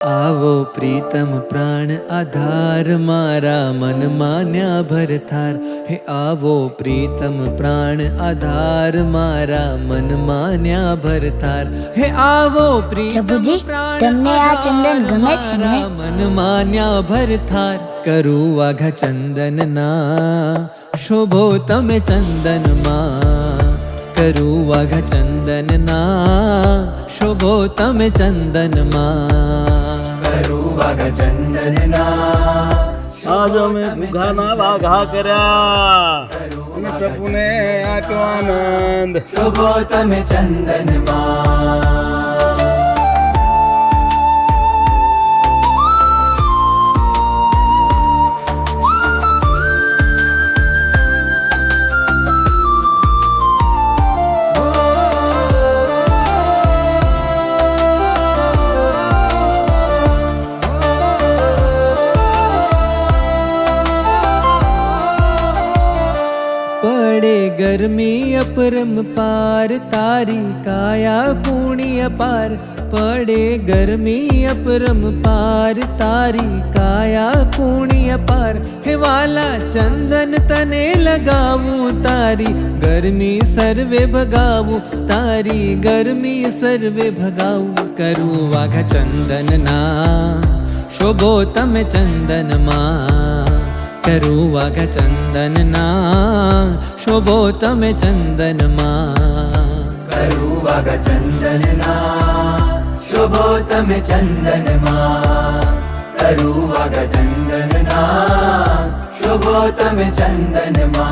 आवो प्रीतम प्राण आधार मारा मन मान्या भरथार। हे आवो प्रीतम प्राण आधार मारा मन मान्या भरथार। हे आवो प्रीतम પ્રભુજી, प्राण તમને આ ચંદન ગમે છે ને? मारा मन मान्या भरथार। करू वाघा चंदन ना शोभो तमे चंदन मा। करू वाघा चंदन ना शोभो तमे चंदन मा। આજ અમે ઘાના વાઘા કર્યા અને પ્રભુને આપ્યો આનંદ. શોભો તમે ચંદનમાં। पड़े गर्मी अपरम पार तारी काया कूणी अपार। पड़े गर्मी अपरम पार तारी काया कूणी अपार। हे वाला चंदन तने लगावूं तारी गर्मी सर्वे भगावूं। तारी गर्मी सर्वे भगावूं। करूं वाघा चंदन ना शोभो तमे चंदन मा। करू वाघा चंदन ना शोभो तमे चंदन मा। करू वाघा चंदन ना शोभो तमे चंदन मा। करू वाघा चंदन ना शोभो तमे चंदन मा।